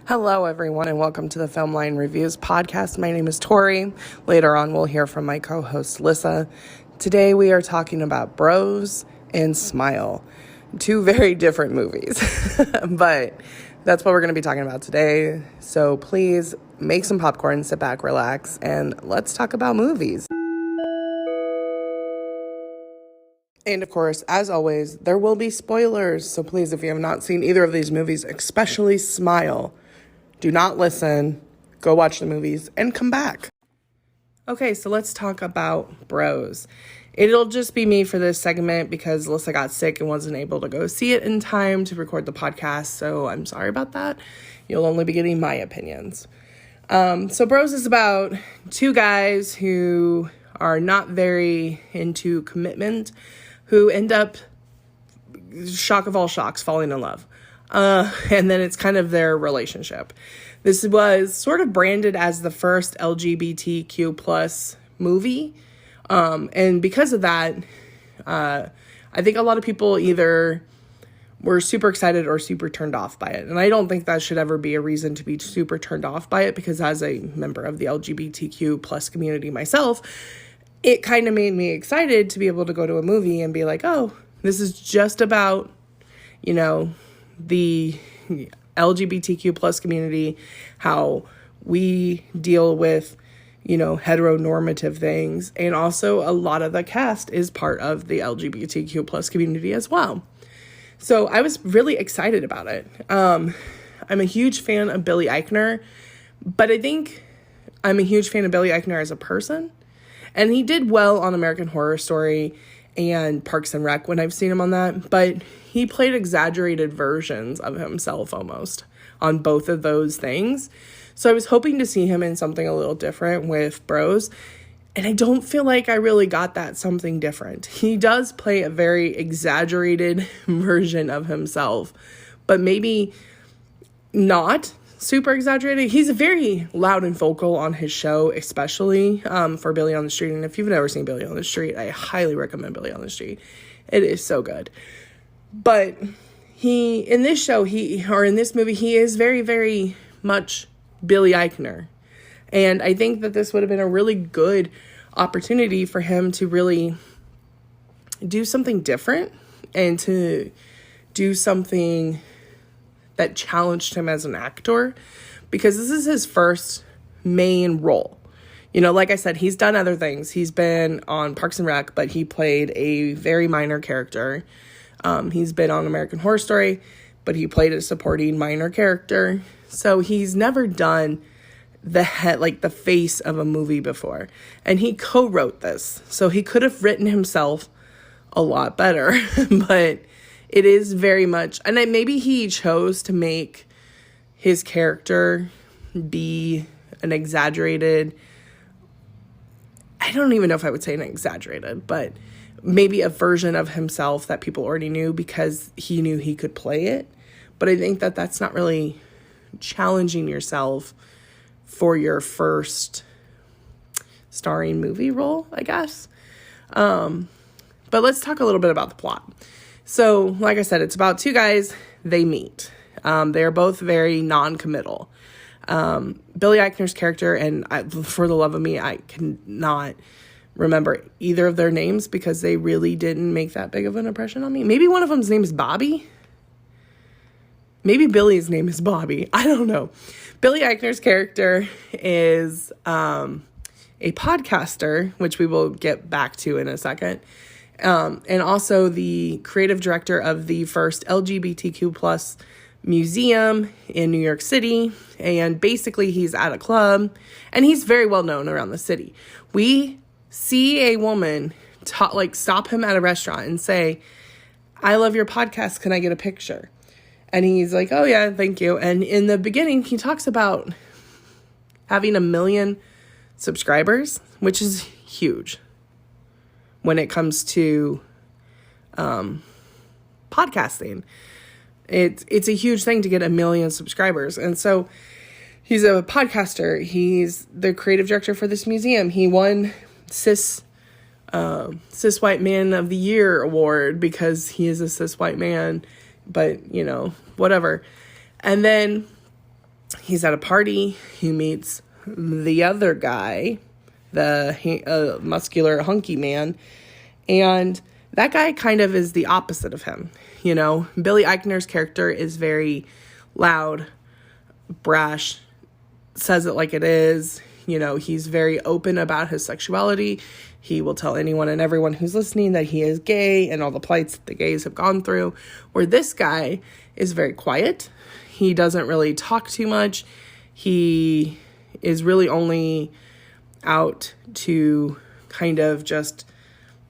Hello, everyone, and welcome to the Film Line Reviews podcast. My name is Tori. Later on, we'll hear from my co-host, Lissa. Today, we are talking about Bros and Smile, two very different movies, but that's what we're going to be talking about today. So please make some popcorn, sit back, relax, and let's talk about movies. And of course, as always, there will be spoilers. So please, if you have not seen either of these movies, especially Smile, do not listen, go watch the movies, and come back. Okay, so let's talk about Bros. It'll just be me for this segment because Alyssa got sick and wasn't able to go see it in time to record the podcast, so I'm sorry about that. You'll only be getting my opinions. So Bros is about two guys who are not very into commitment, who end up, shock of all shocks, falling in love. And then it's kind of their relationship. This was sort of branded as the first LGBTQ plus movie. And because of that, I think a lot of people either were super excited or super turned off by it. And I don't think that should ever be a reason to be super turned off by it, because as a member of the LGBTQ plus community myself, it kind of made me excited to be able to go to a movie and be like, oh, this is just about, the LGBTQ plus community, how we deal with, heteronormative things. And also a lot of the cast is part of the LGBTQ plus community as well. So I was really excited about it. I'm a huge fan of Billy Eichner, but I think I'm a huge fan of Billy Eichner as a person. And he did well on American Horror Story and Parks and Rec when I've seen him on that, but he played exaggerated versions of himself almost on both of those things. So I was hoping to see him in something a little different with Bros, and I don't feel like I really got that something different. He does play a very exaggerated version of himself, but maybe not super exaggerated. He's very loud and vocal on his show, especially for Billy on the Street. And if you've never seen Billy on the Street, I highly recommend Billy on the Street. It is so good. But in this movie, he is very, very much Billy Eichner. And I think that this would have been a really good opportunity for him to really do something different and to do something that challenged him as an actor, because this is his first main role. Like I said, he's done other things. He's been on Parks and Rec, but he played a very minor character. He's been on American Horror Story, but he played a supporting minor character. So he's never done the face of a movie before. And he co-wrote this, so he could have written himself a lot better, but it is very much, and maybe he chose to make his character be an exaggerated, I don't even know if I would say an exaggerated, but maybe a version of himself that people already knew because he knew he could play it. But I think that that's not really challenging yourself for your first starring movie role, I guess. But let's talk a little bit about the plot. So, like I said, it's about two guys, they meet. They're both very non-committal. Billy Eichner's character, and for the love of me, I cannot remember either of their names because they really didn't make that big of an impression on me. Maybe one of them's name is Bobby. Maybe Billy's name is Bobby. I don't know. Billy Eichner's character is a podcaster, which we will get back to in a second. And also the creative director of the first LGBTQ plus museum in New York City. And basically he's at a club and he's very well known around the city. We see a woman stop him at a restaurant and say, "I love your podcast. Can I get a picture?" And he's like, "Oh yeah, thank you." And in the beginning, he talks about having 1 million subscribers, which is huge when it comes to podcasting. It's a huge thing to get 1 million subscribers. And so he's a podcaster. He's the creative director for this museum. He won cis white man of the year award because he is a cis white man, but whatever. And then he's at a party. He meets the other guy, the muscular, hunky man. And that guy kind of is the opposite of him. You know, Billy Eichner's character is very loud, brash, says it like it is. You know, he's very open about his sexuality. He will tell anyone and everyone who's listening that he is gay and all the plights that the gays have gone through. Where this guy is very quiet. He doesn't really talk too much. He is really only out to kind of just,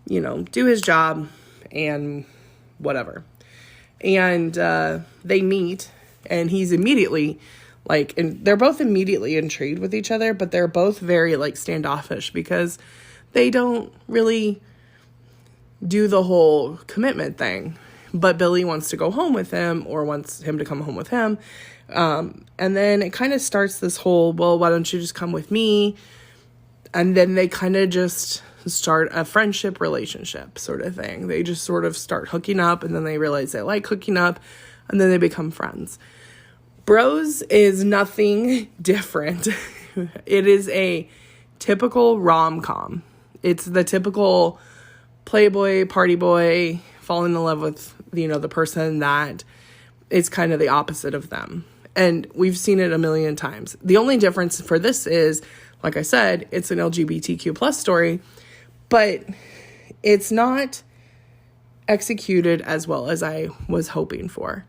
you know, do his job and whatever. And they meet, and he's immediately and they're both immediately intrigued with each other, but they're both very standoffish because they don't really do the whole commitment thing. But Billy wants to go home with him, or wants him to come home with him. And then it kind of starts this whole, well, why don't you just come with me? And then they kind of just start a friendship relationship sort of thing. They just sort of start hooking up, and then they realize they like hooking up, and then they become friends. Bros is nothing different. It is a typical rom-com. It's the typical playboy, party boy, falling in love with, you know, the person that is kind of the opposite of them. And we've seen it a million times. The only difference for this is, like I said, it's an LGBTQ plus story, but it's not executed as well as I was hoping for.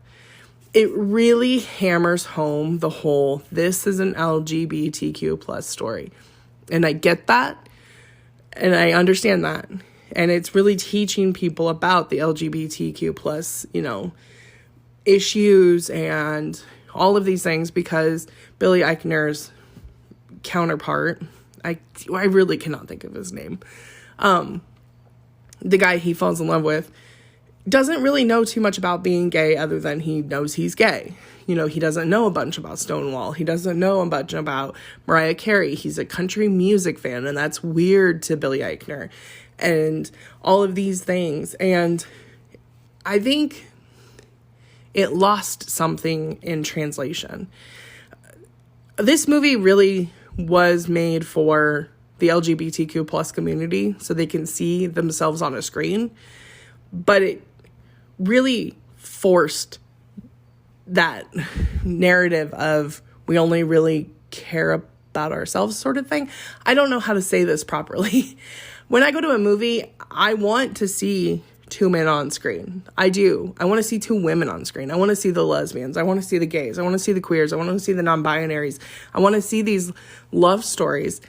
It really hammers home the whole, this is an LGBTQ plus story. And I get that, and I understand that. And it's really teaching people about the LGBTQ plus, you know, issues and all of these things, because Billy Eichner's counterpart, I really cannot think of his name, the guy he falls in love with, doesn't really know too much about being gay other than he knows he's gay. You know, he doesn't know a bunch about Stonewall. He doesn't know a bunch about Mariah Carey. He's a country music fan, and that's weird to Billy Eichner. And all of these things. And I think it lost something in translation. This movie really was made for the LGBTQ plus community so they can see themselves on a screen. But it really forced that narrative of we only really care about ourselves sort of thing. I don't know how to say this properly. When I go to a movie, I want to see two men on screen. I do. I want to see two women on screen. I want to see the lesbians. I want to see the gays. I want to see the queers. I want to see the non-binaries. I want to see these love stories.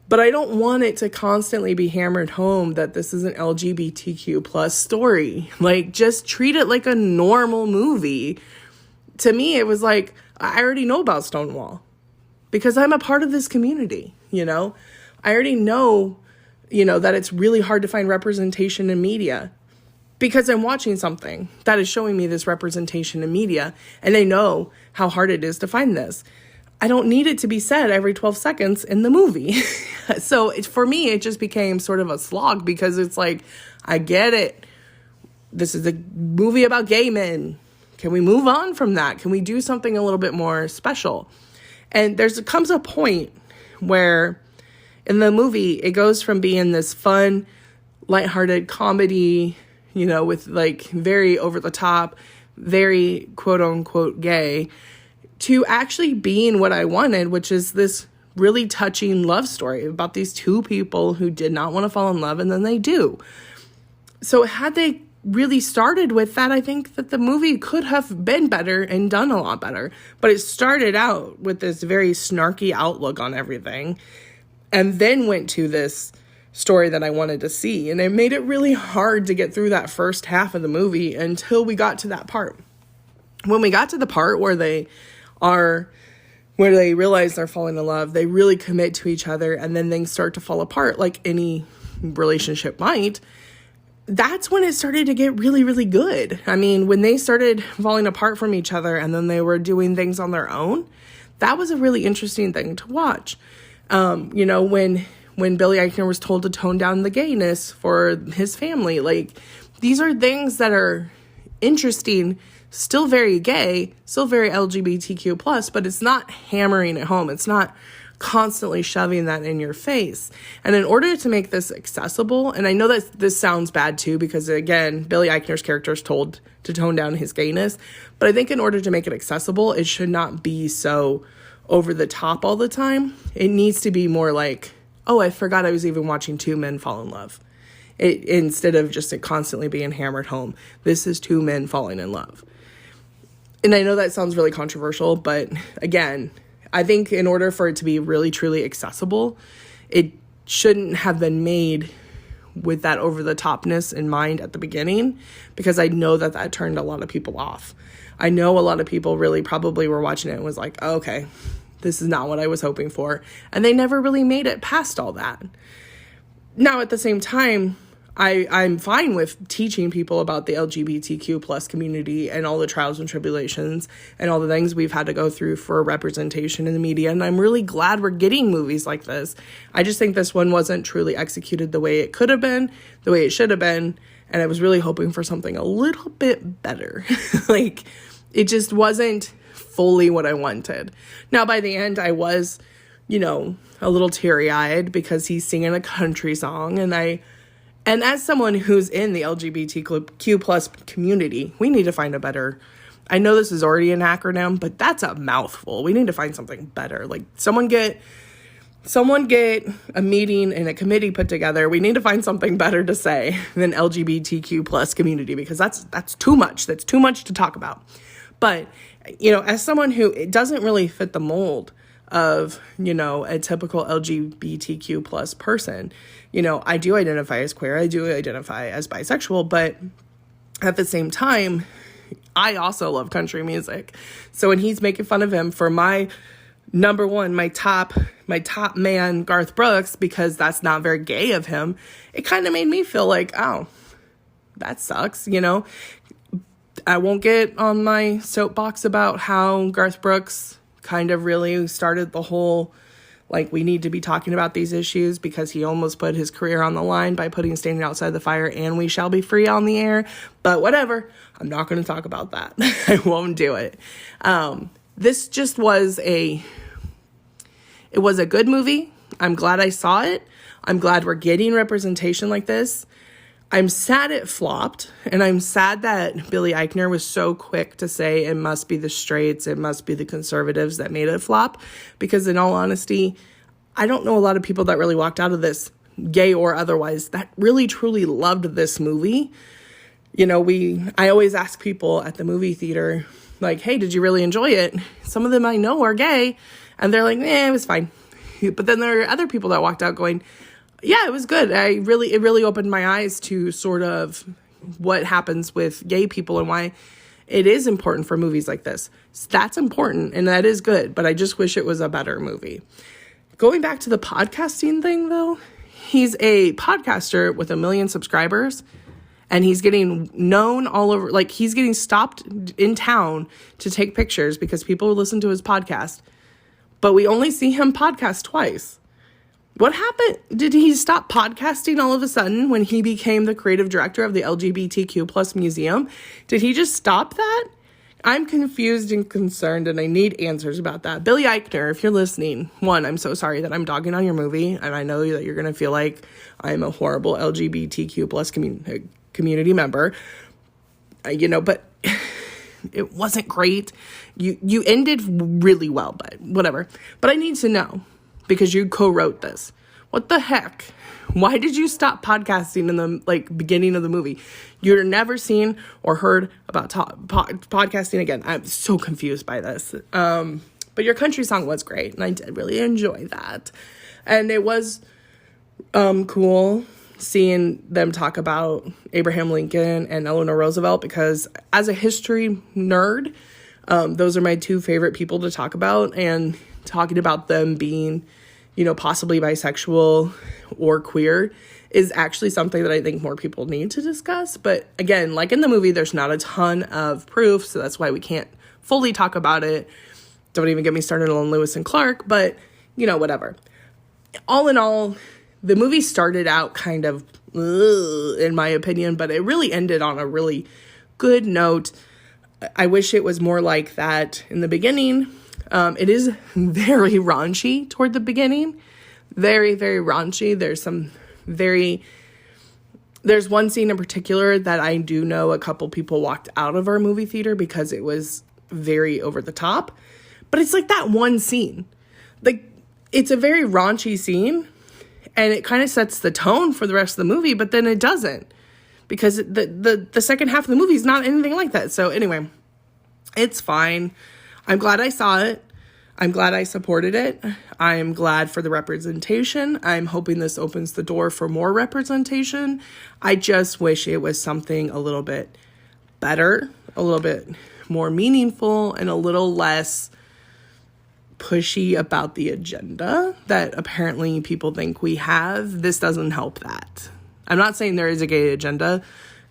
But I don't want it to constantly be hammered home that this is an LGBTQ plus story. Just treat it like a normal movie. To me, it was like, I already know about Stonewall because I'm a part of this community, you know? I already know, you know, that it's really hard to find representation in media because I'm watching something that is showing me this representation in media, and I know how hard it is to find this. I don't need it to be said every 12 seconds in the movie. So for me, it just became sort of a slog because it's like, I get it. This is a movie about gay men. Can we move on from that? Can we do something a little bit more special? And comes a point where in the movie, it goes from being this fun, lighthearted comedy, you know, with very over the top, very quote unquote gay, to actually being what I wanted, which is this really touching love story about these two people who did not want to fall in love, and then they do. So had they really started with that, I think that the movie could have been better and done a lot better. But it started out with this very snarky outlook on everything, and then went to this story that I wanted to see. And it made it really hard to get through that first half of the movie until we got to that part. When we got to the part where they realize they're falling in love, they really commit to each other, and then things start to fall apart like any relationship might. That's when it started to get really, really good. I mean, when they started falling apart from each other and then they were doing things on their own, that was a really interesting thing to watch. You know, when Billy Eichner was told to tone down the gayness for his family, these are things that are interesting still very gay, still very LGBTQ plus, but it's not hammering it home. It's not constantly shoving that in your face. And in order to make this accessible, and I know that this sounds bad too, because again, Billy Eichner's character is told to tone down his gayness, but I think in order to make it accessible, it should not be so over the top all the time. It needs to be more like, oh, I forgot I was even watching two men fall in love. Instead of just it constantly being hammered home. This is two men falling in love. And I know that sounds really controversial, but again, I think in order for it to be really, truly accessible, it shouldn't have been made with that over-the-topness in mind at the beginning, because I know that turned a lot of people off. I know a lot of people really probably were watching it and was like, oh, okay, this is not what I was hoping for. And they never really made it past all that. Now, at the same time, I'm fine with teaching people about the LGBTQ plus community and all the trials and tribulations and all the things we've had to go through for representation in the media. And I'm really glad we're getting movies like this. I just think this one wasn't truly executed the way it could have been, the way it should have been. And I was really hoping for something a little bit better. Like, it just wasn't fully what I wanted. Now, by the end, I was, a little teary-eyed because he's singing a country song. And as someone who's in the LGBTQ plus community, we need to find a better, I know this is already an acronym, but that's a mouthful. We need to find something better. Like, someone get a meeting and a committee put together. We need to find something better to say than LGBTQ plus community, because that's too much. That's too much to talk about. But, as someone who it doesn't really fit the mold of, a typical LGBTQ plus person, I do identify as queer, I do identify as bisexual, but at the same time, I also love country music. So when he's making fun of him for my number one, my top man, Garth Brooks, because that's not very gay of him, it kind of made me feel like, oh, that sucks, I won't get on my soapbox about how Garth Brooks kind of really started the whole, like, we need to be talking about these issues, because he almost put his career on the line by putting Standing Outside the Fire and We Shall Be Free on the air. But whatever, I'm not going to talk about that. I won't do it. This just was it was a good movie. I'm glad I saw it. I'm glad we're getting representation like this. I'm sad it flopped, and I'm sad that Billy Eichner was so quick to say it must be the straights, it must be the conservatives that made it flop, because in all honesty, I don't know a lot of people that really walked out of this, gay or otherwise, that really truly loved this movie. I always ask people at the movie theater, like, hey, did you really enjoy it? Some of them I know are gay, and they're like, it was fine. But then there are other people that walked out going, yeah, it was good. It really opened my eyes to sort of what happens with gay people and why it is important for movies like this. So that's important, and that is good, but I just wish it was a better movie. Going back to the podcasting thing, though, he's a podcaster with 1 million subscribers, and he's getting known all over. Like, he's getting stopped in town to take pictures because people listen to his podcast, but we only see him podcast twice. What happened? Did he stop podcasting all of a sudden when he became the creative director of the LGBTQ plus museum? Did he just stop that? I'm confused and concerned, and I need answers about that. Billy Eichner, if you're listening, one, I'm so sorry that I'm dogging on your movie, and I know that you're going to feel like I'm a horrible LGBTQ plus community member, but it wasn't great. You ended really well, but whatever. But I need to know, because you co-wrote this. What the heck? Why did you stop podcasting in the beginning of the movie? You're never seen or heard about podcasting again. I'm so confused by this. But your country song was great, and I did really enjoy that. And it was cool seeing them talk about Abraham Lincoln and Eleanor Roosevelt, because as a history nerd, those are my two favorite people to talk about, and talking about them being, possibly bisexual or queer is actually something that I think more people need to discuss. But again, like in the movie, there's not a ton of proof, so that's why we can't fully talk about it. Don't even get me started on Lewis and Clark, but, whatever. All in all, the movie started out kind of, in my opinion, but it really ended on a really good note. I wish it was more like that in the beginning. It is very raunchy toward the beginning. Very, very raunchy. There's one scene in particular that I do know a couple people walked out of our movie theater because it was very over the top. But it's like that one scene. Like, it's a very raunchy scene, and it kind of sets the tone for the rest of the movie, but then it doesn't. Because the second half of the movie is not anything like that. So anyway, it's fine. I'm glad I saw it. I'm glad I supported it. I'm glad for the representation. I'm hoping this opens the door for more representation. I just wish it was something a little bit better, a little bit more meaningful, and a little less pushy about the agenda that apparently people think we have. This doesn't help that. I'm not saying there is a gay agenda.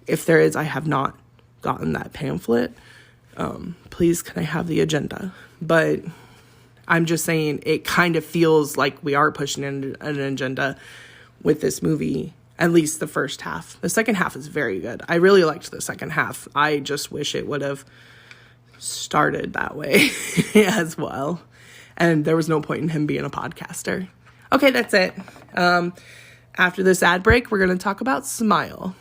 If there is, I have not gotten that pamphlet. Please, can I have the agenda? But I'm just saying it kind of feels like we are pushing an agenda with this movie, at least the first half. The second half is very good. I really liked the second half. I just wish it would have started that way as well. And there was no point in him being a podcaster. Okay, that's it. After this ad break, we're going to talk about Smile.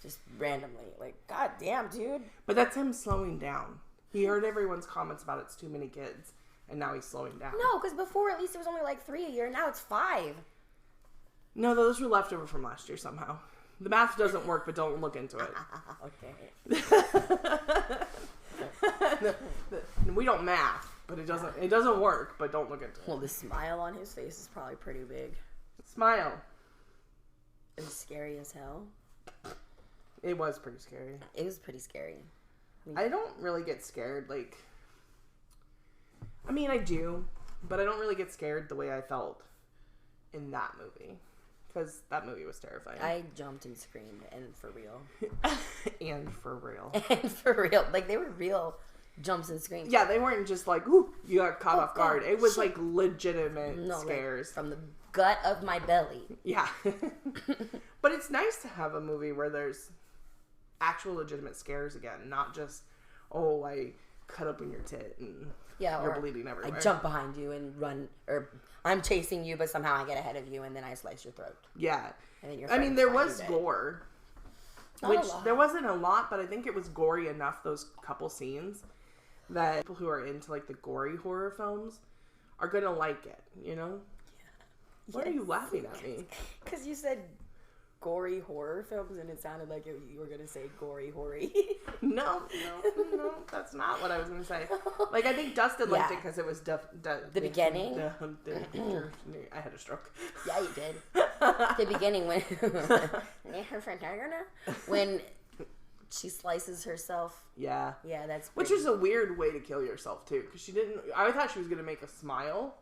Just randomly. Like, God damn, dude. But that's him slowing down. He heard everyone's comments about it's too many kids. And now he's slowing down. No, because before at least it was only like 3 a year. Now it's 5. No, those were left over from last year somehow. The math doesn't work, but don't look into it. Okay. We don't math, but it doesn't work, but don't look into it. Well, the smile on his face is probably pretty big. Smile. It was scary as hell. It was pretty scary. It was pretty scary. I don't really get scared, like... I mean, I do, but I don't really get scared the way I felt in that movie. Because that movie was terrifying. I jumped and screamed, and for real. And for real. And for real. Like, they were real jumps and screams. Yeah, they weren't just like, ooh, you got caught off guard. It was like legitimate scares. Like, from the gut of my belly. Yeah. But it's nice to have a movie where there's actual legitimate scares again. Not just, oh, I cut open your tit and... Yeah, you're bleeding everywhere. I jump behind you and run, or I'm chasing you, but somehow I get ahead of you, and then I slice your throat. Yeah. And then I mean, there was gore. Which, there wasn't a lot, but I think it was gory enough, those couple scenes, that people who are into, like, the gory horror films are gonna like it, you know? Yeah. Why are you laughing at me? Because you said gory horror films, and it sounded like you were gonna say gory hoary. No, that's not what I was gonna say. Like, I think Dustin liked it because it was the beginning. I had a stroke. Yeah, you did. The beginning when she slices herself. Yeah. Yeah, that's which is a weird way to kill yourself too, because she didn't. I thought she was gonna make a smile.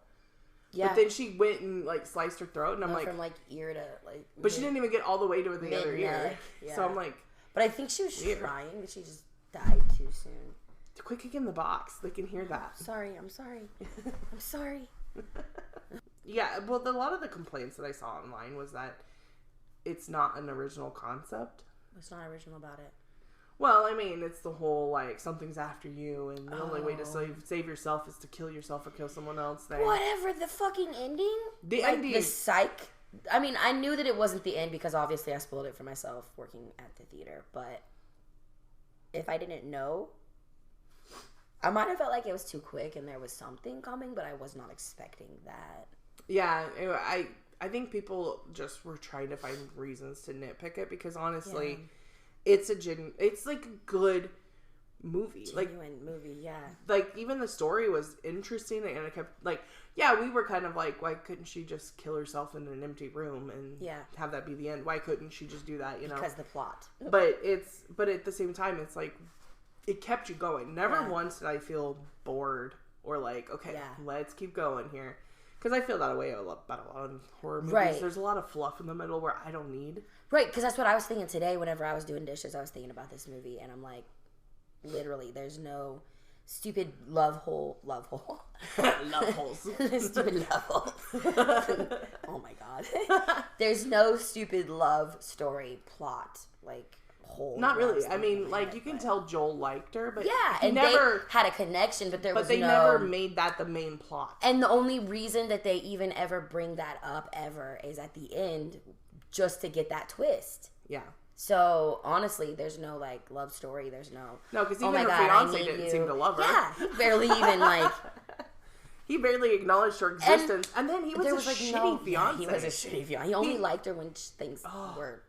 Yeah. But then she went and, like, sliced her throat, and I'm like... from, like, ear to, like... But she didn't even get all the way to the other ear. Yeah. So I'm like... But I think she was trying, but she just died too soon. Quit kicking the box. They can hear that. I'm sorry. I'm sorry. Yeah, well, a lot of the complaints that I saw online was that it's not an original concept. What's not original about it? Well, I mean, it's the whole, like, something's after you, and the only way to save yourself is to kill yourself or kill someone else. Whatever, the fucking ending? The ending. The psych. I mean, I knew that it wasn't the end because obviously I spoiled it for myself working at the theater, but if I didn't know, I might have felt like it was too quick and there was something coming, but I was not expecting that. Yeah, I think people just were trying to find reasons to nitpick it because honestly... Yeah. It's like a good movie. Genuine movie, yeah. Like, even the story was interesting, and it kept, like, yeah, we were kind of like, why couldn't she just kill herself in an empty room and have that be the end? Why couldn't she just do that, you know? Because the plot. But at the same time, it's like, it kept you going. Never once did I feel bored or like, okay, let's keep going here. Because I feel that way about a lot of horror movies. Right. There's a lot of fluff in the middle where I don't need. Right, because that's what I was thinking today whenever I was doing dishes. I was thinking about this movie, and I'm like, literally, there's no stupid love hole. Love holes. Stupid love holes. Oh, my God. There's no stupid love story plot, like, whole. Not really. roast I mean, in my like, head, you can but- tell Joel liked her, but Yeah, he and never, they had a connection, but but they never made that the main plot. And the only reason that they even ever bring that up ever is at the end, just to get that twist. Yeah. So honestly, there's no like love story. There's no. No, because Oh even my her God, I fiance need didn't you. seem to love her. Yeah, he barely even like. He barely acknowledged her existence, and then he was There a was like shitty no. fiance. Yeah, he was a shitty fiance. He only liked her when things were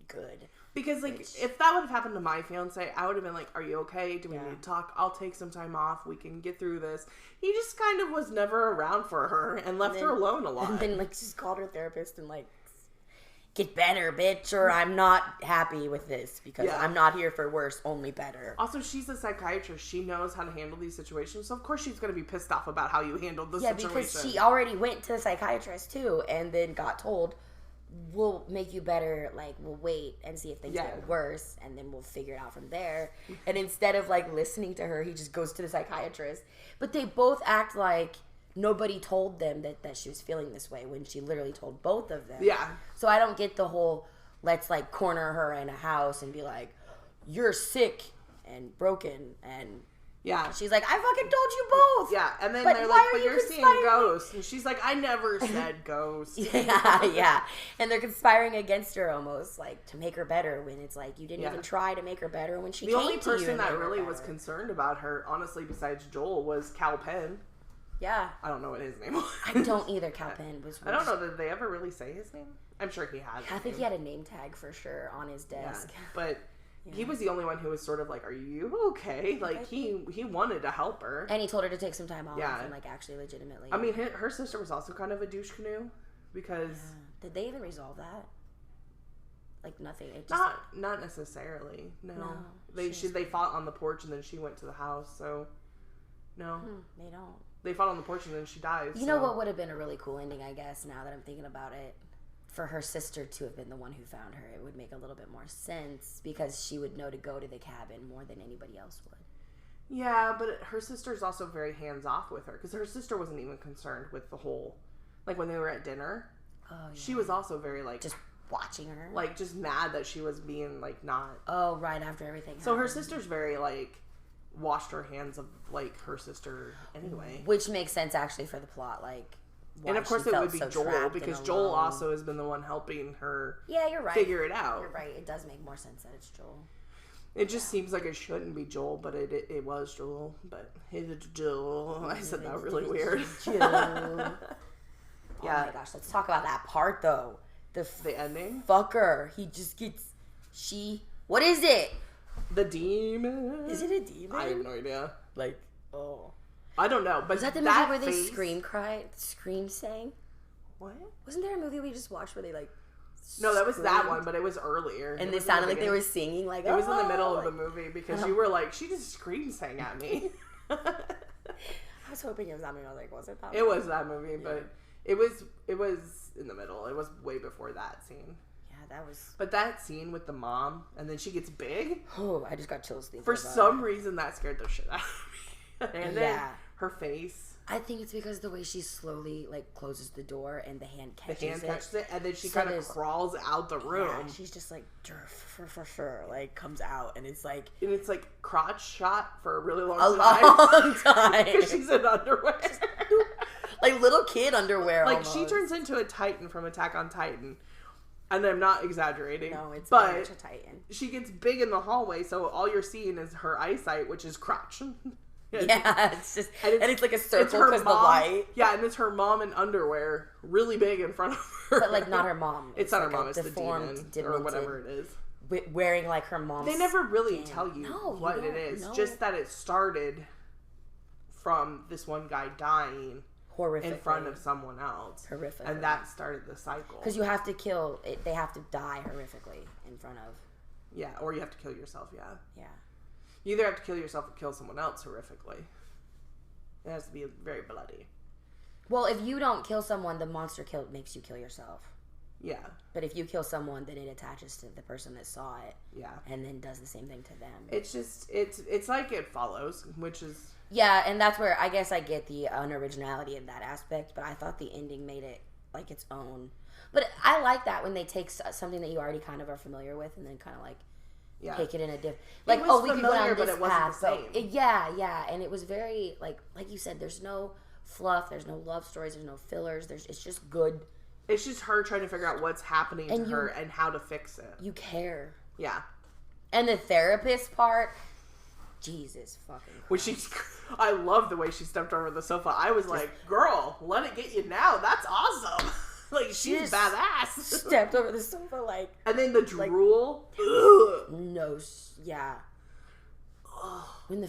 good. Because, like, if that would have happened to my fiance, I would have been like, are you okay? Do we need to talk? I'll take some time off. We can get through this. He just kind of was never around for her and left her alone a lot. And then, like, just called her therapist and, like, get better, bitch, or I'm not happy with this because I'm not here for worse, only better. Also, she's a psychiatrist. She knows how to handle these situations. So, of course, she's going to be pissed off about how you handled the situation. Yeah, because she already went to the psychiatrist, too, and then got told, we'll make you better, like, we'll wait and see if things get worse, and then we'll figure it out from there. And instead of, like, listening to her, he just goes to the psychiatrist. But they both act like nobody told them that she was feeling this way when she literally told both of them. Yeah. So I don't get the whole, let's, like, corner her in a house and be like, you're sick and broken, and... Yeah. She's like, I fucking told you both. Yeah, and then But they're why like, are but you you're seeing conspiring? ghosts. And she's like, I never said ghost. Yeah. And they're conspiring against her almost, like, to make her better when it's like, you didn't even try to make her better when she The came only to you person and that made her really was better. concerned about her, honestly, besides Joel, was Cal Penn. Yeah. I don't know what his name was. I don't either. Cal Penn was... I don't know. Did they ever really say his name? I'm sure he has. I think he had a name tag for sure on his desk. Yeah, but he was the only one who was sort of like, are you okay? Like, he wanted to help her. And he told her to take some time off Yeah. and, like, actually legitimately... I mean, her sister was also kind of a douche canoe because... Did they even resolve that? Like, nothing. It just, Not necessarily. No. No, They fought on the porch and then she went to the house, so... No. they don't. They fought on the porch and then she dies. You know what would have been a really cool ending, I guess, now that I'm thinking about it? For her sister to have been the one who found her. It would make a little bit more sense because she would know to go to the cabin more than anybody else would. Yeah, but her sister's also very hands-off with her because her sister wasn't even concerned with the whole... Like, when they were at dinner, she was also very, like... Just watching her? Like, just mad that she was being, like, not... Oh, right after everything So her happened. sister's very, like... washed her hands of, like, her sister anyway. Which makes sense, actually, for the plot, like... And of course she it felt would be so Joel, trapped because and Joel alone. also has been the one helping her Yeah, you're right. figure it out. You're right. It does make more sense that it's Joel. It just seems like it shouldn't be Joel, but it was Joel. But it's Joel. I said that really weird. Joel. Yeah. Oh my gosh, let's talk about that part, though. The ending? fucker. He just gets... What is it? The demon. Is it a demon? I have no idea. Like, oh. I don't know. But Was that the movie where they scream sang? What? Wasn't there a movie we just watched where they, like... No, that was that screamed? one, but it was earlier. And It they was in sounded the like they were beginning. singing, like... It was in the middle "Oh," of the like- movie because you were like, she just sang at me. I was hoping it was that movie. I was like, was it that It was that movie, but it was in the middle. It was way before that scene. Yeah, that was... But that scene with the mom, and then she gets big. Oh, I just got chills thinking For about some reason, that scared the shit out of me. And then Yeah. her face, I think it's because the way she slowly, like, closes the door and the hand catches it, and then she So kind of there's- crawls out the room. Yeah, she's just like, for sure, like, comes out, and it's like... And it's like crotch shot for a really long A time. long time. Because she's in underwear. Like, little kid underwear, Like, almost. she turns into a Titan from Attack on Titan. And I'm not exaggerating. No, it's very much a Titan. She gets big in the hallway, so all you're seeing is her eyesight, which is crotch. Yeah, it's just... And it's like a it's circle her because the mom- light... Yeah, and it's her mom in underwear, really big in front of her. But, like, not her mom. It's not her like mom, a it's the deformed, demon, or whatever it is. Wearing, like, her mom's... They never really tell you No, you what it don't is. know. Just that it started from this one guy dying horrifically in front of someone else. Horrifically. And that started the cycle. Because you have to kill... They have to die horrifically in front of... Yeah, or you have to kill yourself, yeah. Yeah. You either have to kill yourself or kill someone else horrifically. It has to be very bloody. Well, if you don't kill someone, the monster makes you kill yourself. Yeah. But if you kill someone, then it attaches to the person that saw it. Yeah. And then does the same thing to them. It's just, it's like It Follows, which is... Yeah, and that's where I guess I get the unoriginality in that aspect, but I thought the ending made it like its own. But I like that when they take something that you already kind of are familiar with and then kind of like take it in a different, like, was oh, we could go familiar, down but this it wasn't path. the So, same. yeah, and it was very like you said. There's no fluff. There's no love stories. There's no fillers. It's just good. It's just her trying to figure out what's happening And to her and how to fix it. You care. Yeah. And the therapist part, Jesus fucking Christ. When I love the way she stepped over the sofa. I was like, girl, let it get you now. That's awesome. Like, she's badass. Stepped over the sofa like. And then the drool. No, yeah. When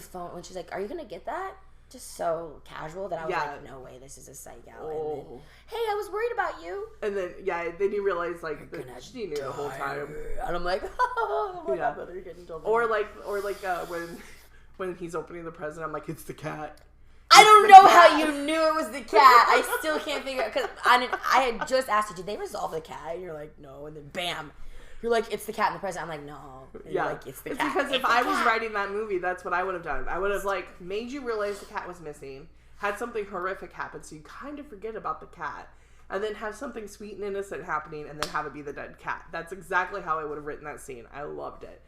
she's like, "Are you gonna get that?" Just so casual that I was like, "No way, this is a psych out." Oh. And then, hey, I was worried about you. And then then you realize like that she knew the whole time. And I'm like, "Oh my god, brother, you're getting told." Or when he's opening the present, I'm like, it's the cat. I don't know how you knew it was the cat. I still can't figure out because I had just asked you, did they resolve the cat? And you're like, no. And then bam, you're like, it's the cat in the present. I'm like, no. And you're like, it's the cat. Because if I was writing that movie, that's what I would have done. I would have like made you realize the cat was missing, had something horrific happen, so you kind of forget about the cat, and then have something sweet and innocent happening, and then have it be the dead cat. That's exactly how I would have written that scene. I loved it.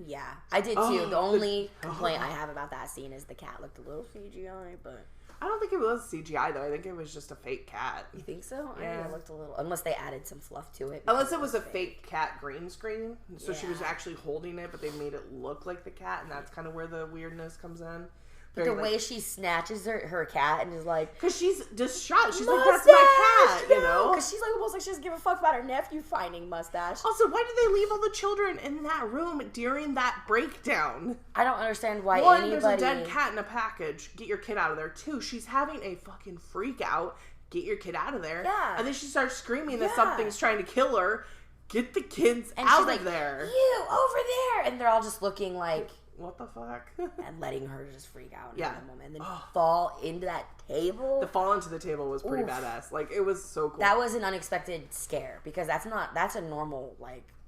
Yeah, I did too. The only complaint I have about that scene is the cat looked a little CGI, but I don't think it was CGI though. I think it was just a fake cat. you think so? Yeah. I think it looked a little, unless they added some fluff to it. Unless it was a fake cat green screen, so she was Yeah. actually holding it, but they made it look like the cat, and that's kind of where the weirdness comes in. The way she snatches her cat and is like, because she's distraught. She's like, "That's my cat," you know. Because she's like almost like she doesn't give a fuck about her nephew finding Mustache. Also, why did they leave all the children in that room during that breakdown? I don't understand why One, anybody. there's a dead cat in a package. Get your kid out of there. Two, she's having a fucking freak out. Get your kid out of there. Yeah. And then she starts screaming that Yeah. something's trying to kill her. Get the kids and out she's of like, there. You over there, and they're all just looking like. What the fuck? And letting her just freak out in Yeah. that moment, and then fall into that table. The fall into the table was pretty badass. Like, it was so cool. That was an unexpected scare because that's a normal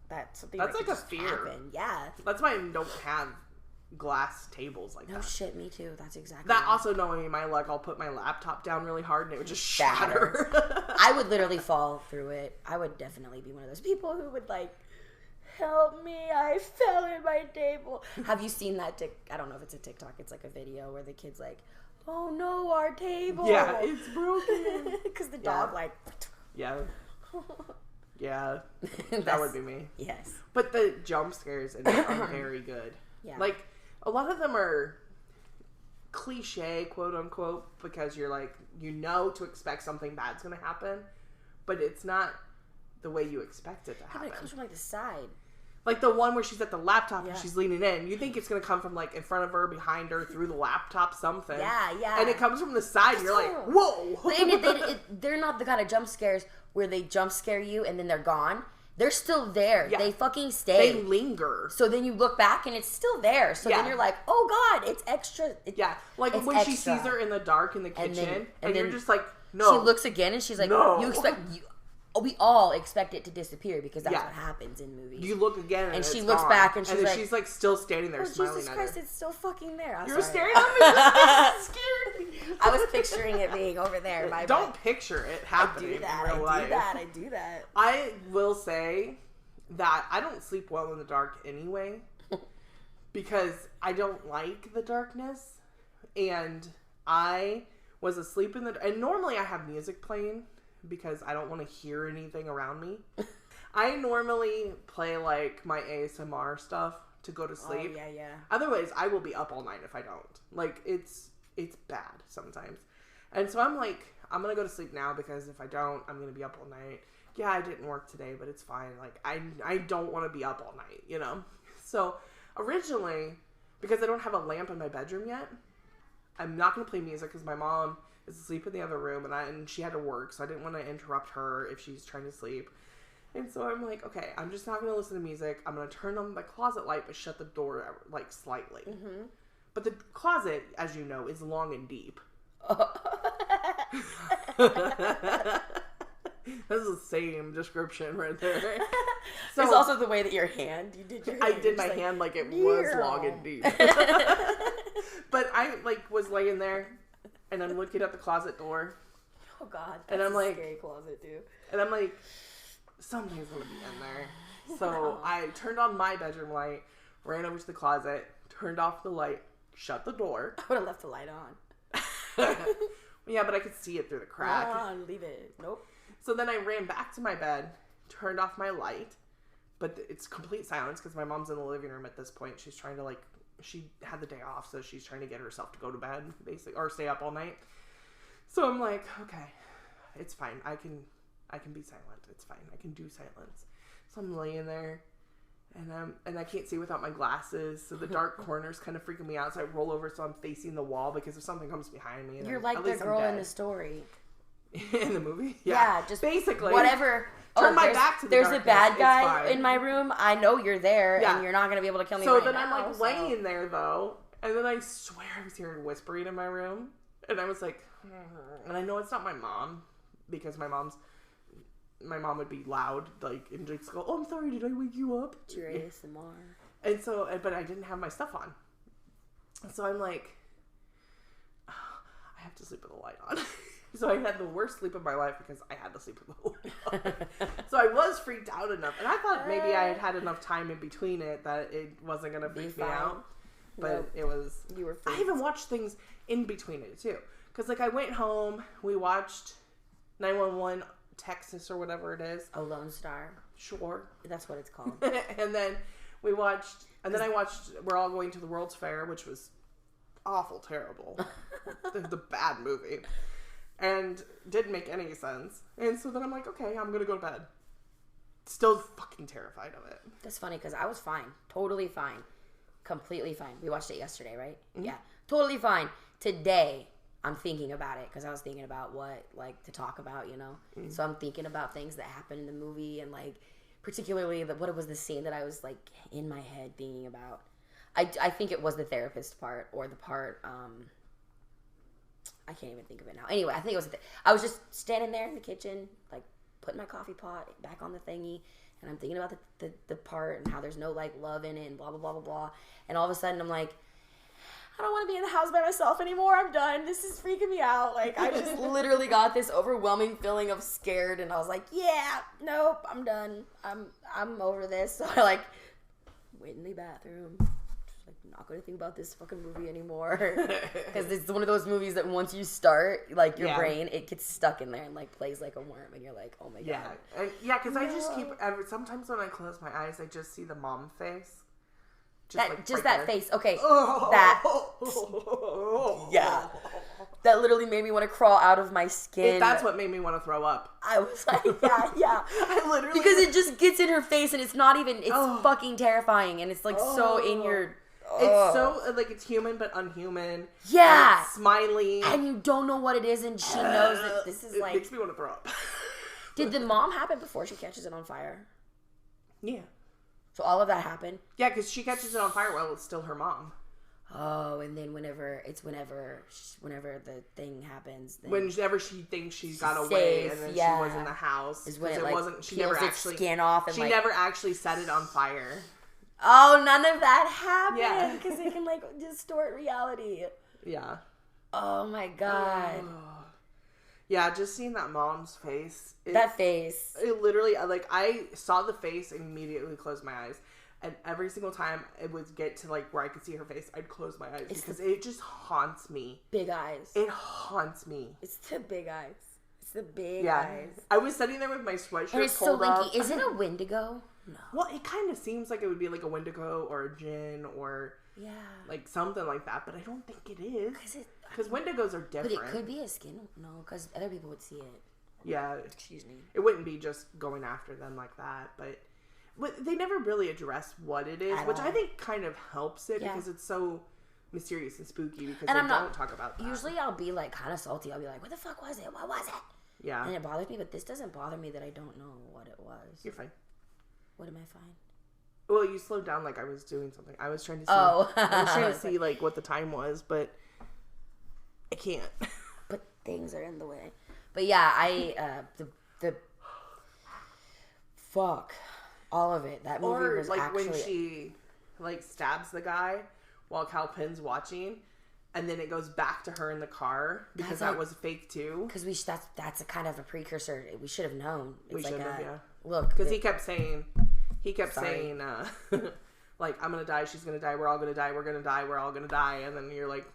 that's something. That's that like could a just fear. happen. Yeah. That's why I don't have glass tables like No that. shit, me too. That's exactly. That right. also knowing my luck, I'll put my laptop down really hard and it would just shatter. I would literally fall through it. I would definitely be one of those people who would like, help me, I fell in my table. Have you seen that I don't know if it's a TikTok, it's like a video where the kid's like, oh no, our table. Yeah, it's broken. Because the dog like. Yeah. Yeah. That would be me. Yes. But the jump scares in it are very good. Yeah. Like, a lot of them are cliche, quote unquote, because you're like, you know to expect something bad's going to happen, but it's not the way you expect it to But happen. it comes from like the side. Like the one where she's at the laptop Yeah. and she's leaning in. You think it's going to come from like in front of her, behind her, through the laptop, something. Yeah. And it comes from the side and you're like, whoa. And they're not the kind of jump scares where they jump scare you and then they're gone. They're still there. Yeah. They fucking stay. They linger. So then you look back and it's still there. So Yeah. then you're like, oh God, it's extra. Yeah. Like It's when she extra. sees her in the dark in the And kitchen then- and you're then just like, no. She looks again and she's like, No. you expect, we all expect it to disappear because that's Yeah. what happens in movies. You look again and she it's looks gone. back and she's then like, she's like still standing there oh, smiling Jesus at Christ, her. it's still fucking there. I'm You're sorry. staring at me. That scared me. I was picturing it being over there. My Don't bad. picture it I happening do that. in real life. I do that. I will say that I don't sleep well in the dark anyway because I don't like the darkness, and I was asleep in the. And normally I have music playing because I don't want to hear anything around me. I normally play like my ASMR stuff to go to sleep. Oh, yeah. Otherwise, I will be up all night if I don't. Like, it's bad sometimes. And so I'm like, I'm going to go to sleep now because if I don't, I'm going to be up all night. Yeah, I didn't work today, but it's fine. Like, I don't want to be up all night, you know? So, originally, because I don't have a lamp in my bedroom yet, I'm not going to play music because my mom is asleep in the other room and she had to work, so I didn't want to interrupt her if she's trying to sleep. And so I'm like, okay, I'm just not going to listen to music. I'm going to turn on the closet light, but shut the door, like, slightly. Mm-hmm. But the closet, as you know, is long and deep. That's the same description right there. So It's also the way that your hand, you did your hand. I did my just hand like it was long and deep. But I, like, was laying there, and I'm looking at the closet door. Oh, God. That's And I'm a like- scary closet, dude. And I'm like, something's gonna be in there. So I turned on my bedroom light, ran over to the closet, turned off the light, shut the door. I would have left the light on. Yeah, but I could see it through the crack. Leave it. Nope. So then I ran back to my bed, turned off my light, but it's complete silence because my mom's in the living room at this point. She's trying to she had the day off, so she's trying to get herself to go to bed, basically, or stay up all night. So I'm like, okay, it's fine. I can be silent. It's fine. I can do silence. So I'm laying there, and I can't see without my glasses. So the dark corner's kind of freaking me out. So I roll over so I'm facing the wall because if something comes behind me, you're like the girl in the story. In the movie? Yeah, just basically. Whatever. Turn my back to the There's darkness. a bad guy in my room. I know you're there, and you're not going to be able to kill me right now. So then I'm laying there, though, and then I swear I was hearing whispering in my room, and I was like, and I know it's not my mom, because my mom would be loud, and just go, oh, I'm sorry, did I wake you up? It's your ASMR. And so, but I didn't have my stuff on. So I'm like, oh, I have to sleep with the light on. So I had the worst sleep of my life because I had to sleep with the light on. So I was freaked out enough. And I thought maybe I had enough time in between it that it wasn't going to freak me out. But it was... You were freaked. I even watched things in between it, too. Because, I went home, we watched 911 Texas or whatever it is. Oh, Lone Star. Sure. That's what it's called. And then we watched... And then I watched We're All Going to the World's Fair, which was awful terrible. the bad movie. And didn't make any sense. And so then I'm like, okay, I'm going to go to bed. Still fucking terrified of it. That's funny because I was fine. Totally fine. Completely fine. We watched it yesterday, right? Mm-hmm. Yeah. Totally fine. Today, I'm thinking about it because I was thinking about what, to talk about, Mm-hmm. So I'm thinking about things that happened in the movie and, particularly what was the scene that I was, in my head thinking about. I think it was the therapist part or the part, I can't even think of it now. Anyway, I think it was. I was just standing there in the kitchen, putting my coffee pot back on the thingy, and I'm thinking about the part and how there's no love in it and blah blah blah blah blah. And all of a sudden, I'm like, I don't want to be in the house by myself anymore. I'm done. This is freaking me out. I just literally got this overwhelming feeling of scared, and I was like, yeah, nope, I'm done. I'm over this. So I went in the bathroom. Not going to think about this fucking movie anymore because it's one of those movies that once you start your brain, it gets stuck in there and plays like a worm and you're like, oh my god. Because I just keep sometimes when I close my eyes I just see the mom face that face. Okay. That that literally made me want to crawl out of my skin. That's what made me want to throw up. I was like, yeah. I literally because it just gets in her face and it's not even fucking terrifying and it's so in your. It's so, it's human but unhuman. Yeah. And it's smiley. And you don't know what it is, and she knows that this is It makes me want to throw up. Did the mom happen before she catches it on fire? Yeah. So all of that happened? Yeah, because she catches it on fire while it's still her mom. Oh, and then whenever the thing happens. Whenever she thinks she got away and then she was in the house. Is when she never actually... skin off and she never actually set it on fire. Oh, none of that happened because it can distort reality. Yeah. Oh my god. Yeah, just seeing that mom's face. That face. It literally, I saw the face and immediately closed my eyes. And every single time it would get to where I could see her face, I'd close my eyes because it just haunts me. Big eyes. It haunts me. It's the big eyes. It's the big eyes. I was sitting there with my sweatshirt and it's pulled up. Is it a Wendigo? No. Well, it kind of seems like it would be a Wendigo or a Djinn or something like that, but I don't think it is. Because Wendigos are different. But it could be a skin. No, because other people would see it. Yeah. Excuse me. It wouldn't be just going after them like that, but they never really address what it is, which I think kind of helps it because it's so mysterious and spooky because they don't talk about that. Usually I'll be kind of salty. I'll be like, what the fuck was it? What was it? Yeah. And it bothers me, but this doesn't bother me that I don't know what it was. You're fine. What am I fine? Well, you slowed down I was doing something. I was trying to see. I was trying to see what the time was, but I can't. But things are in the way. But yeah, the fuck all of it. That movie was actually when she stabs the guy while Kal Penn's watching, and then it goes back to her in the car because that was fake too. Because that's a kind of a precursor. We should have known. We should have, yeah. Look, because he kept saying, like, I'm gonna die, she's gonna die, we're all gonna die, we're gonna die, we're all gonna die, and then you're like,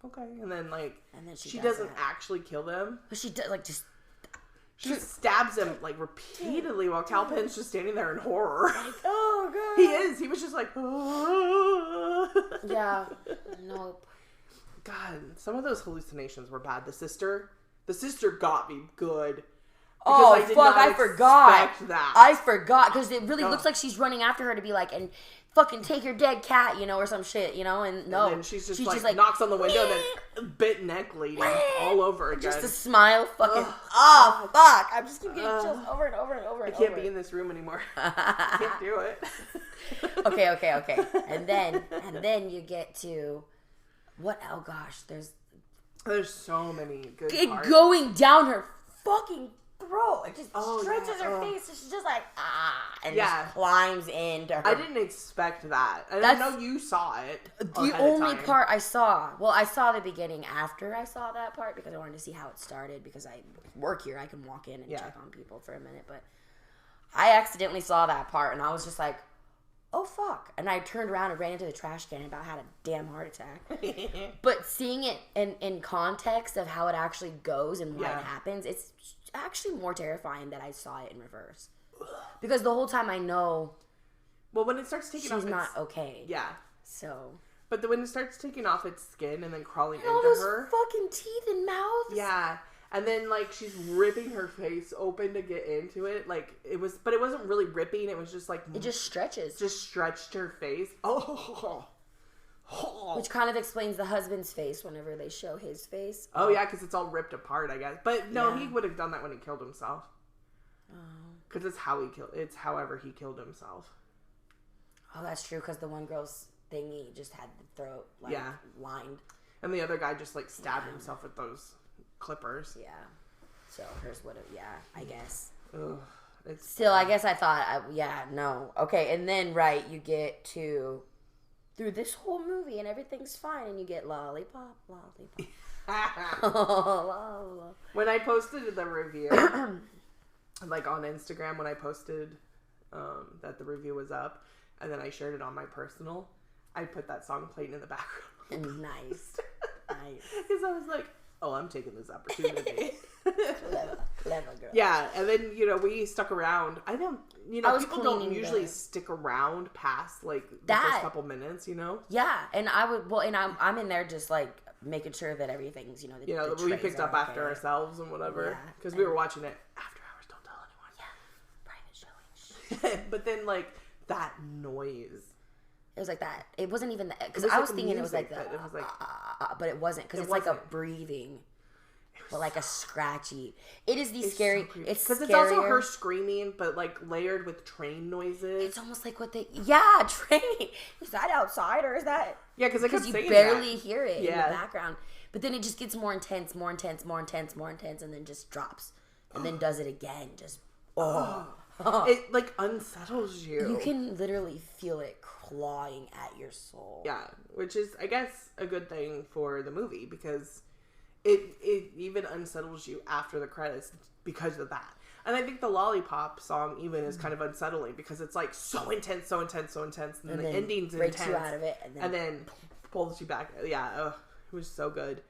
okay, and then like, And then she doesn't actually kill them. But she does, like, just... She stabs him, like, repeatedly while Kal Penn's just standing there in horror. Like, oh, God. He is. He was just like, Yeah. Nope. God, some of those hallucinations were bad. The sister got me good. Oh, fuck, I forgot. That. I forgot, because it really looks like she's running after her to be like, and fucking take your dead cat, you know, or some shit, you know, and no. And then she's just like knocks on the window and then bit neck lady all over again. Just a smile, fucking, oh, fuck. I'm just keep getting chills over and over and over and I can't be in this room anymore. I can't do it. Okay. And then you get to, what, oh gosh, there's so many good parts. Going down her fucking throat. It just stretches her face. And she's just like, and just climbs into her. I didn't expect that. I didn't know you saw it. The only part I saw, I saw the beginning after I saw that part because I wanted to see how it started because I work here. I can walk in and check on people for a minute. But I accidentally saw that part and I was just like, oh, fuck. And I turned around and ran into the trash can and about had a damn heart attack. But seeing it in context of how it actually goes and why it happens, it's actually more terrifying that I saw it in reverse. Because the whole time I know... Well, when it starts taking off... She's not okay. Yeah. So... But when it starts taking off its skin and then crawling into all those her... fucking teeth and mouths. Yeah. And then, like, she's ripping her face open to get into it. Like, it was... But it wasn't really ripping. It was just, like... It just stretches. Just stretched her face. Oh. Which kind of explains the husband's face whenever they show his face. Oh, yeah, because it's all ripped apart, I guess. But, no, he would have done that when he killed himself. Because it's how he killed... It's however he killed himself. Oh, that's true, because the one girl's thingy just had the throat, like, lined. And the other guy just, like, stabbed himself with those clippers. Yeah. So, hers would have... Yeah, I guess. Ugh. Still, I guess I thought... no. Okay, and then, you get to... Through this whole movie, and everything's fine, and you get lollipop. When I posted the review, like on Instagram, when I posted that the review was up, and then I shared it on my personal, I put that song playing in the background. Nice. Because I was like, oh, I'm taking this opportunity. Clever girl. Yeah, and then, we stuck around. I don't, people don't usually stick around past, like, the first couple minutes, Yeah, and I'm in there just, like, making sure that everything's, the we picked up after ourselves and whatever. Because we were watching it after hours, don't tell anyone. Yeah, private showing. But then, like, that noise. It was like that. It wasn't even that. Because I was thinking it was like that. It was like, but it wasn't. Because it's like a breathing. But like a scratchy. It is the scary. So it's because it's also her screaming, but like layered with train noises. It's almost like what they. Train. Is that outside or is that? Yeah, because you barely hear it in the background. But then it just gets more intense, and then just drops, and then does it again. Just it like unsettles you. You can literally feel it clawing at your soul. Yeah, which is I guess a good thing for the movie because. It even unsettles you after the credits because of that. And I think the Lollipop song even is kind of unsettling because it's like so intense, and then the ending's breaks intense. You out of it, and then pulls you back. Yeah, it was so good.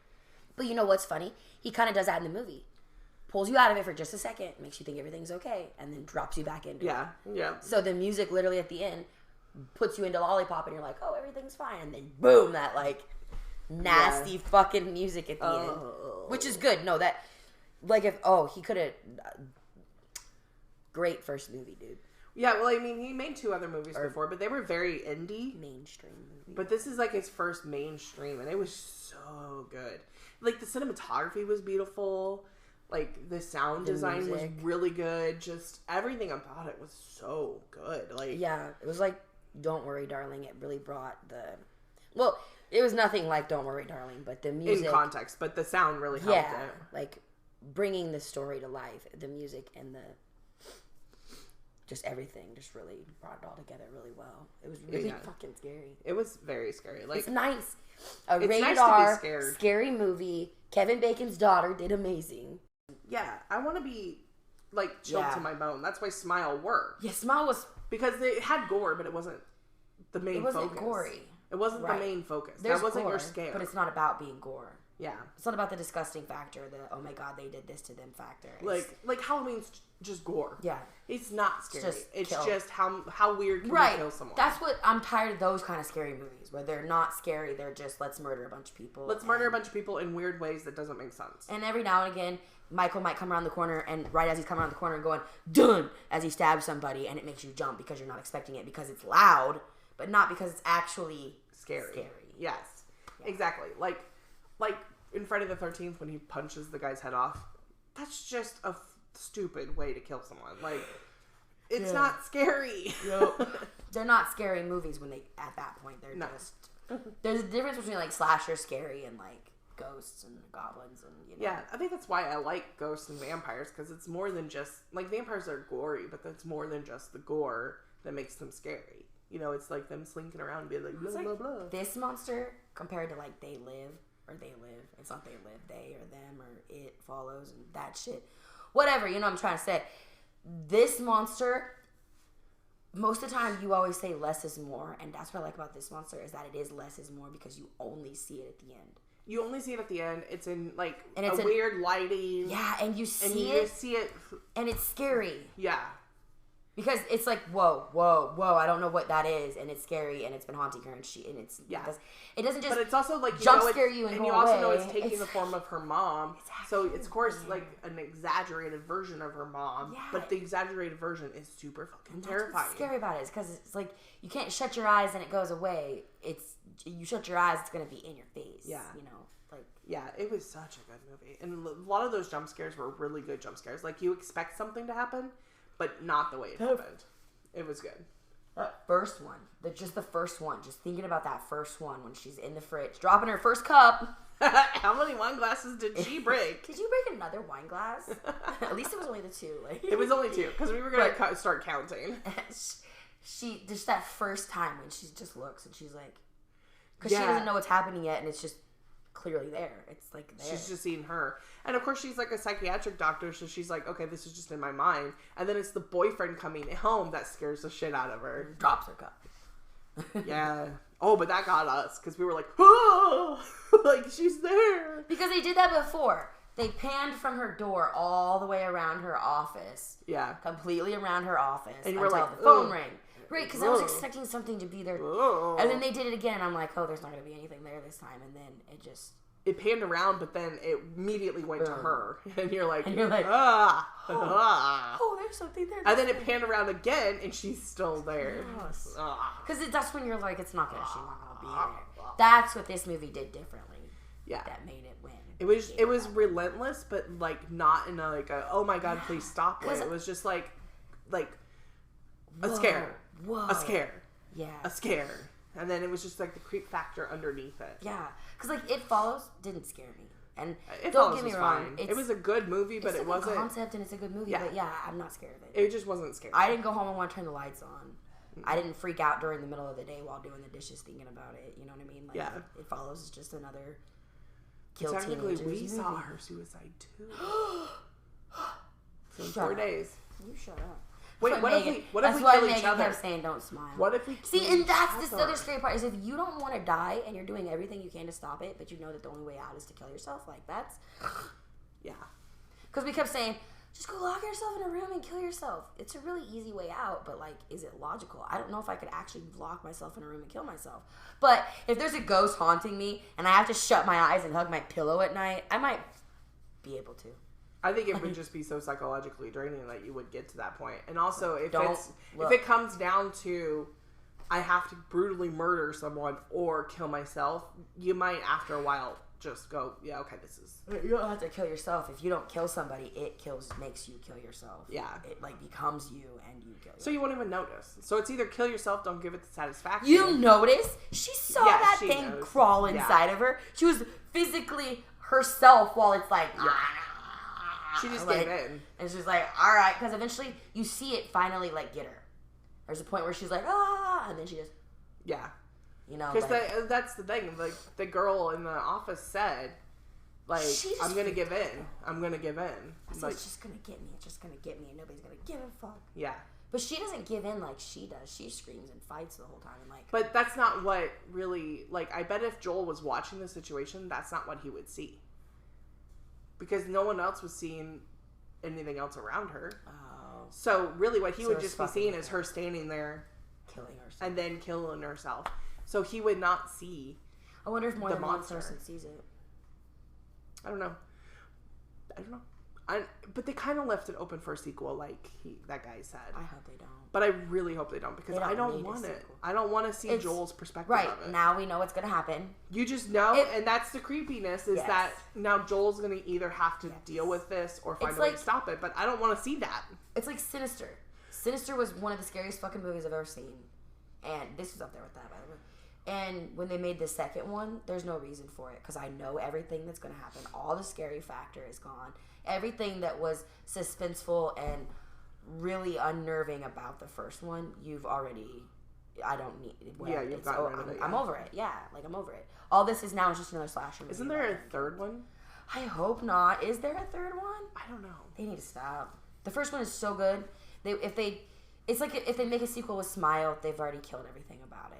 But you know what's funny? He kind of does that in the movie. Pulls you out of it for just a second, makes you think everything's okay, and then drops you back into it. Yeah. So the music literally at the end puts you into Lollipop, and you're like, oh, everything's fine. And then boom, that like... nasty fucking music at the end, which is good. No, that like if he could have great first movie, dude. Yeah, well, I mean, he made 2 other movies before, but they were very indie, mainstream movies. But this is like his first mainstream, and it was so good. Like the cinematography was beautiful, like the sound design was really good. Just everything about it was so good. Like it was like Don't Worry, Darling. It really brought the It was nothing like Don't Worry, Darling, but the music... In context, but the sound really helped it. Like, bringing the story to life. The music and just everything just really brought it all together really well. It was really fucking scary. It was very scary. Like, it's nice. It's rated nice R, to be scared. Scary movie. Kevin Bacon's daughter did amazing. Yeah, I want to be, like, chilled to my bone. That's why Smile worked. Yeah, Smile was... Because it had gore, but it wasn't the main It wasn't focus. gory. It wasn't Right. the main focus. There's that wasn't gore, your scare. but it's not about being gore. Yeah. It's not about the disgusting factor, the oh my god, they did this to them factor. It's, Like Halloween's just gore. yeah. It's not scary. It's kill. just how weird can Right. you kill someone. That's what I'm tired of, those kind of scary movies where they're not scary, they're just let's murder a bunch of people. Let's murder a bunch of people in weird ways that doesn't make sense. And every now and again, Michael might come around the corner, and right as he's coming around the corner and going, done, as he stabs somebody, and it makes you jump because you're not expecting it, because it's loud, but not because it's actually scary. Yes. Yeah. Exactly. Like in Friday the 13th when he punches the guy's head off. That's just a stupid way to kill someone. Like, it's not scary. They're not scary movies when they, at that point, they're just... There's a difference between, like, slasher scary and, like, ghosts and goblins and, you know. Yeah, I think that's why I like ghosts and vampires, because it's more than just... Like, vampires are gory, but that's more than just the gore that makes them scary. You know, it's like them slinking around and being like, blah, blah, blah. This monster, compared to, like, They Live, or They Live. It's not They Live, They or Them, or It Follows, and that shit. Whatever, you know what I'm trying to say. This monster, most of the time you always say less is more, and that's what I like about this monster, is that it is less is more because you only see it at the end. You only see it at the end. It's in, like, and it's weird lighting. Yeah, and you see it. And it's scary. Yeah. Because it's like, whoa, I don't know what that is, and it's scary, and it's been haunting her, and it's it doesn't just. But it's also like jump scare you, and you also know it's taking the form of her mom. So it's of course like an exaggerated version of her mom, but the exaggerated version is super fucking terrifying. What's scary about it is because it's like you can't shut your eyes and it goes away. You shut your eyes, it's gonna be in your face. Yeah, you know, like it was such a good movie, and a lot of those jump scares were really good jump scares. Like you expect something to happen, but not the way it happened. It was good. That first one, just the first one, just thinking about that first one when she's in the fridge, dropping her first cup. How many wine glasses did she break? Did you break another wine glass? At least it was only the two. Like it was only two because we were gonna start counting. She just that first time when she just looks and she's like, because she doesn't know what's happening yet, and it's just clearly there. It's like there. She's just seeing her, and of course she's like a psychiatric doctor, so she's like, okay, this is just in my mind. And then it's the boyfriend coming home that scares the shit out of her. Drops her cup. Yeah. Oh, but that got us because we were like, oh, like she's there. Because they did that before. They panned from her door all the way around her office. Yeah. Completely around her office and you were until like, the phone rang. Right, because I was expecting something to be there. And then they did it again. I'm like, oh, there's not going to be anything there this time. And then it just... It panned around, but then it immediately went to her. And you're like, oh, there's something there. And then it panned around again, and she's still there. Yes. Because that's when you're like, she's not going to be there. That's what this movie did differently. Yeah. That made it win. It was relentless, but like not in a oh my god, please stop it. It was just like a scare. Whoa. A scare. Yeah. A scare. And then it was just like the creep factor underneath it. Yeah. Because like It Follows didn't scare me. And It don't Follows get me was wrong. fine. It was a good movie, but it wasn't. It's a good concept and it's a good movie, but yeah, I'm not scared of it. It just wasn't scary. I didn't go home and want to turn the lights on. I didn't freak out during the middle of the day while doing the dishes thinking about it. You know what I mean? Like, yeah. It Follows is just another kill technically, teenagers. we saw her suicide too. So in 4 days. You shut up. Wait, what if we kill each other? Megan kept saying, "Don't smile." What if we see? And that's the other scary part is if you don't want to die and you're doing everything you can to stop it, but you know that the only way out is to kill yourself. Like that's, yeah. Because we kept saying, just go lock yourself in a room and kill yourself. It's a really easy way out, but like, is it logical? I don't know if I could actually lock myself in a room and kill myself. But if there's a ghost haunting me and I have to shut my eyes and hug my pillow at night, I might be able to. I think it would just be so psychologically draining that you would get to that point. And also, if it comes down to I have to brutally murder someone or kill myself, you might after a while just go, yeah, okay, this is. You don't have to kill yourself. If you don't kill somebody, it makes you kill yourself. Yeah, it like becomes you and you kill yourself. So you won't even notice. So it's either kill yourself, don't give it the satisfaction. You notice she saw that thing crawl inside of her. She was physically herself while it's like. She just gave in. And she's like, all right. Because eventually you see it finally, like, get her. There's a point where she's like, and then she just... Yeah. You know, because that's the thing. Like, the girl in the office said, like, I'm going to give in. I'm going to give in. I said, it's just going to get me. It's just going to get me. And nobody's going to give a fuck. Yeah. But she doesn't give in like she does. She screams and fights the whole time. And like, But that's not what really, like, I bet if Joel was watching the situation, that's not what he would see. Because no one else was seeing anything else around her. oh, So really what he So would it's just be fucking seeing with is her. her standing there killing herself. and then killing herself. So he would not see. I wonder if more the than one monster. person sees it. I don't know. But they kind of left it open for a sequel, like that guy said. I hope they don't. But I really hope they don't, because They don't I don't need a want it. sequel. I don't want to see It's- Joel's perspective Right, of it. now we know what's going to happen. You just know, It- and that's the creepiness, is Yes. that now Joel's going to either have to Yes. deal with this or find It's a way like- to stop it, but I don't want to see that. It's like Sinister. Sinister was one of the scariest fucking movies I've ever seen. And this was up there with that, by the way. And when they made the second one, there's no reason for it because I know everything that's going to happen. All the scary factor is gone. Everything that was suspenseful and really unnerving about the first one, you've already. I don't need. Yeah, you've gotten rid of it, I'm yeah. over it. Yeah, like I'm over it. All this is now is just another slasher movie. Isn't there a third one? I hope not. Is there a third one? I don't know. They need to stop. The first one is so good. It's like if they make a sequel with Smile, they've already killed everything about it.